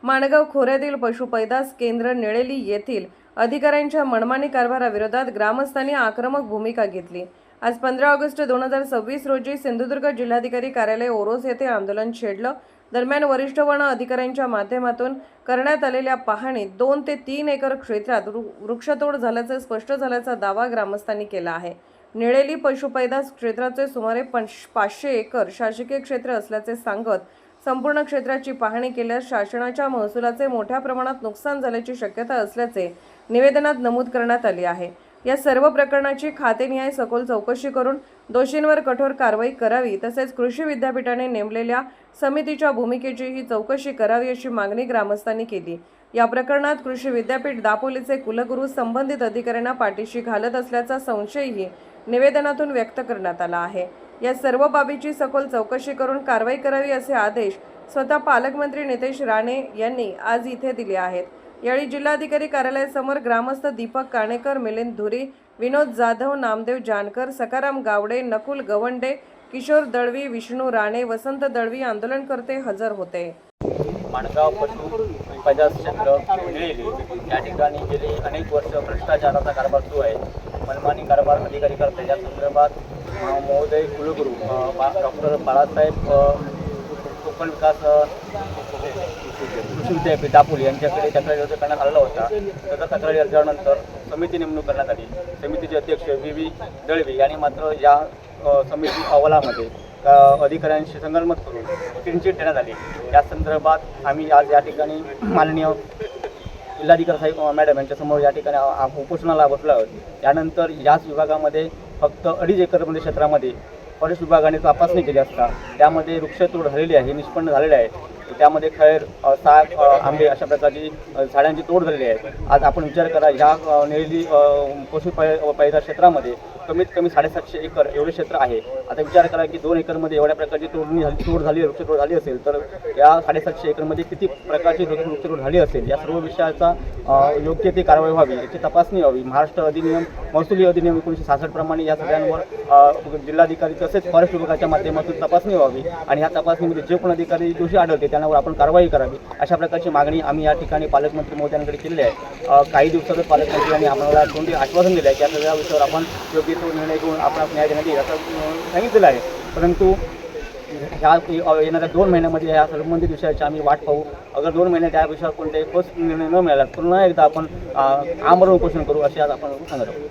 माणगाव खोऱ्यातील पशुपैदास केंद्र निळेली येथील अधिकाऱ्यांच्या मनमानी कारभाराविरोधात ग्रामस्थांनी आक्रमक भूमिका घेतली। आज 15 ऑगस्ट 2026 रोजी सिंधुदुर्ग जिल्हाधिकारी कार्यालय ओरोस येथे आंदोलन छेडलं। दरम्यान वरिष्ठ वन अधिकाऱ्यांच्या माध्यमातून करण्यात आलेल्या पाहणीत 2 ते 3 एकर क्षेत्रात वृक्षतोड झाल्याचे स्पष्ट झाल्याचा दावा ग्रामस्थांनी केला आहे। निळेली पशुपैदास क्षेत्राचे सुमारे 500 एकर शासकीय क्षेत्र असल्याचे सांगत संपूर्ण क्षेत्राची पाहणी केल्यास शासनाच्या महसुलाचे मोठ्या प्रमाणात नुकसान झाल्याची शक्यता असल्याचे निवेदनात नमूद करण्यात आले आहे। या सर्व प्रकरणाची खातेनिहाय सखोल चौकशी करून दोषींवर कठोर कारवाई करावी, तसेच कृषी विद्यापीठाने नेमलेल्या समितीच्या भूमिकेची ही चौकशी करावी अशी मागणी ग्रामस्थांनी केली। या प्रकरणात कृषी विद्यापीठ दापोलीचे कुलगुरू संबंधित अधिकाऱ्यांना पाठीशी घालत असल्याचा संशयही निवेदनातून व्यक्त करण्यात आला आहे। या सर्व बाबीची सखोल चौकशी करून कारवाई करावी असे आदेश स्वतः पालकमंत्री नितेश राणे यांनी आज इथे दिले आहेत। यावेळी जिल्हाधिकारी कार्यालयासमोर ग्रामस्थ दीपक काणेकर, मिलिंद धुरी, विनोद जाधव, नामदेव जानकर, सकाराम गावडे, नकुल गवंडे, किशोर दळवी, विष्णू राणे, वसंत दळवी आंदोलनकर्ते हजर होते। माणगाव पशुपैदास केंद्र निळेली या ठिकाणी गेली अनेक वर्ष भ्रष्टाचाराचा कारभार सुरू आहे। मनमानी कारभार अधिकारी करते या संदर्भात महोदय कुलगुरू डॉक्टर बाळासाहेब कोकण विकास कृषी विद्यापीठ दापोली यांच्याकडे तक्रारी अर्ज करण्यात आलेला होता। त्याचा तक्रारी अर्जानंतर समिती नेमणूक करण्यात आली। समितीचे अध्यक्ष व्ही दळवी यांनी मात्र या समिती अहवालामध्ये अधिकाऱ्यांशी संगनमत करून क्लीनचिट देण्यात आली। या संदर्भात आम्ही आज या ठिकाणी माननीय जिल्हाधिकारी साहेब मॅडम यांच्यासमोर या ठिकाणी उपोषणाला बसलो आहोत। त्यानंतर याच विभागामध्ये फक्त 2.5 एकरमध्ये क्षेत्रामध्ये फॉरेस्ट विभागाने तपासणी केली असता त्यामध्ये वृक्षतोड झालेली आहे, निष्पन्न झालेले आहे। त्यामध्ये खैर, साग, आंबे अशा प्रकारची झाडांची तोड झालेली आहे। आज आपण विचार करा, ह्या निळेली पशुपैदास क्षेत्रामध्ये कमीत कमी 750 एकर एवढे क्षेत्र आहे। आता विचार करा की 2 एकरमध्ये एवढ्या प्रकारची तोड झाली वृक्षतोड झाली असेल तर या 750 एकरमध्ये किती प्रकारची वृक्षतोड झाली असेल। या सर्व विषयाचा योग्य ती कारवाई व्हावी, याची तपासणी व्हावी। महाराष्ट्र अधिनियम महसुली अधिनियम 1966 प्रमाणे या सगळ्यांवर जिल्हाधिकारी तसेच फॉरेस्ट विभागाच्या माध्यमातून तपासणी व्हावी आणि या तपासणीमध्ये जे कोण अधिकारी दोषी आढळते त्यांच्यावर आपण कारवाई करावी, अशा प्रकारची मागणी आम्ही या ठिकाणी पालकमंत्री महोदयांकडे केलेली आहे। काही दिवसातच पालकमंत्र्यांनी आम्हाला तोंडी आश्वासन दिलं आहे की या सगळ्या विषयावर आपण योग्य तो निर्णय घेऊन आपण न्याय देण्यात येईल असं सांगितलेलं आहे। परंतु ह्या येणाऱ्या 2 महिन्यामध्ये ह्या संबंधित विषयाची आम्ही वाट पाहू। अगर 2 महिन्यात त्या विषयावर कोणताही ठोस निर्णय न मिळाला पुन्हा एकदा आपण आमरण उपोषण करू अशी आज आपण सांगत आहोत।